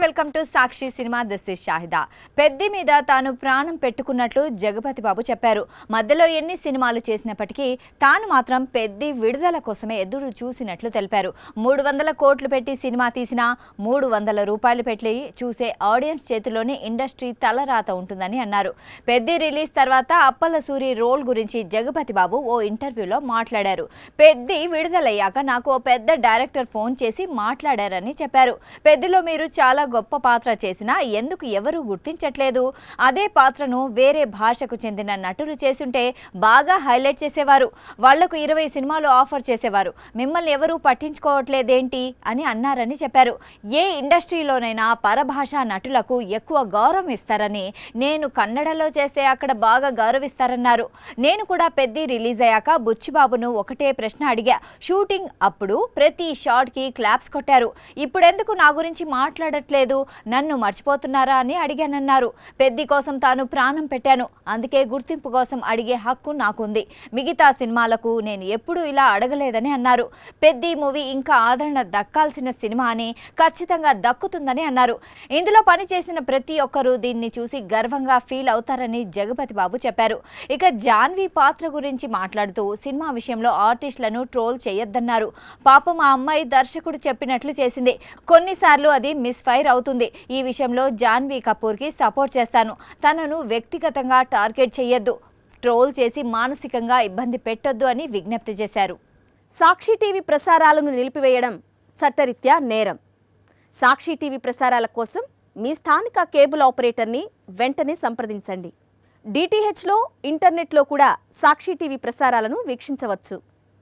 Welcome to Sakshi cinema. This is Shahida. Peddi మీద తాను ప్రాణం పెట్టుకున్నట్లు జగపతి బాబు చెప్పారు. మధ్యలో ఎన్ని సినిమాలు చేసినప్పటికీ తాను మాత్రం పెద్ది విడుదల కోసమే ఎదురు చూసినట్లు తెలిపారు. 300 కోట్లు పెట్టి సినిమా తీసినా 300 రూపాయలు పెట్టి చూసే ఆడియన్స్ చేతిలోనే ఇండస్ట్రీ తలరాత ఉంటుందని అన్నారు. పెద్ది రిలీజ్ తర్వాత అప్పల సూరి రోల్ గురించి జగపతి బాబు ఓ ఇంటర్వ్యూలో మాట్లాడారు. పెద్ది విడుదలయ్యాక నాకు ఓ పెద్ద డైరెక్టర్ ఫోన్ చేసి మాట్లాడారని చెప్పారు. పెద్దిలో మీరు చాలా గొప్ప పాత్ర చేసినా ఎందుకు ఎవరూ గుర్తించట్లేదు? అదే పాత్రను వేరే భాషకు చెందిన నటులు చేసుంటే బాగా హైలైట్ చేసేవారు. వాళ్లకు 20 సినిమాలు ఆఫర్ చేసేవారు. మిమ్మల్ని ఎవరూ పట్టించుకోవట్లేదేంటి అని అన్నారని చెప్పారు. ఏ ఇండస్ట్రీలోనైనా పరభాషా నటులకు ఎక్కువ గౌరవం ఇస్తారని, నేను కన్నడలో చేస్తే అక్కడ బాగా గౌరవిస్తారన్నారు. నేను కూడా పెద్ది రిలీజ్ అయ్యాక బుచ్చిబాబును ఒకటే ప్రశ్న అడిగా. షూటింగ్ అప్పుడు ప్రతి షాట్కి క్లాప్స్ కొట్టారు. ఇప్పుడెందుకు నా గురించి మాట్లాడట్లేదు, నన్ను మర్చిపోతున్నారా అని అడిగానన్నారు. పెద్ది కోసం తాను ప్రాణం పెట్టాను, అందుకే గుర్తింపు కోసం అడిగే హక్కు నాకుంది. మిగతా సినిమాలకు నేను ఎప్పుడూ ఇలా అడగలేదని అన్నారు. పెద్ది మూవీ ఇంకా ఆదరణ దక్కాల్సిన సినిమా అని, ఖచ్చితంగా దక్కుతుందని అన్నారు. ఇందులో పనిచేసిన ప్రతి ఒక్కరూ దీన్ని చూసి గర్వంగా ఫీల్ అవుతారని జగపతి బాబు చెప్పారు. ఇక జాన్వి పాత్ర గురించి మాట్లాడుతూ సినిమా విషయంలో ఆర్టిస్టులను ట్రోల్ చేయొద్దన్నారు. పాపం ఆ అమ్మాయి దర్శకుడు చెప్పినట్లు చేసింది. కొన్నిసార్లు అది మిస్ఫైర్ అవుతుంది. ఈ విషయంలో జాన్వీ కపూర్కి సపోర్ట్ చేస్తాను. తనను వ్యక్తిగతంగా టార్గెట్ చేయొద్దు, ట్రోల్ చేసి మానసికంగా ఇబ్బంది పెట్టొద్దు అని విజ్ఞప్తి చేశారు. సాక్షి టీవీ ప్రసారాలను నిలిపివేయడం చట్టరీత్యా నేరం. సాక్షి టీవీ ప్రసారాల కోసం మీ స్థానిక కేబుల్ ఆపరేటర్ని వెంటనే సంప్రదించండి. డిటిహెచ్లో, ఇంటర్నెట్లో కూడా సాక్షి టీవీ ప్రసారాలను వీక్షించవచ్చు.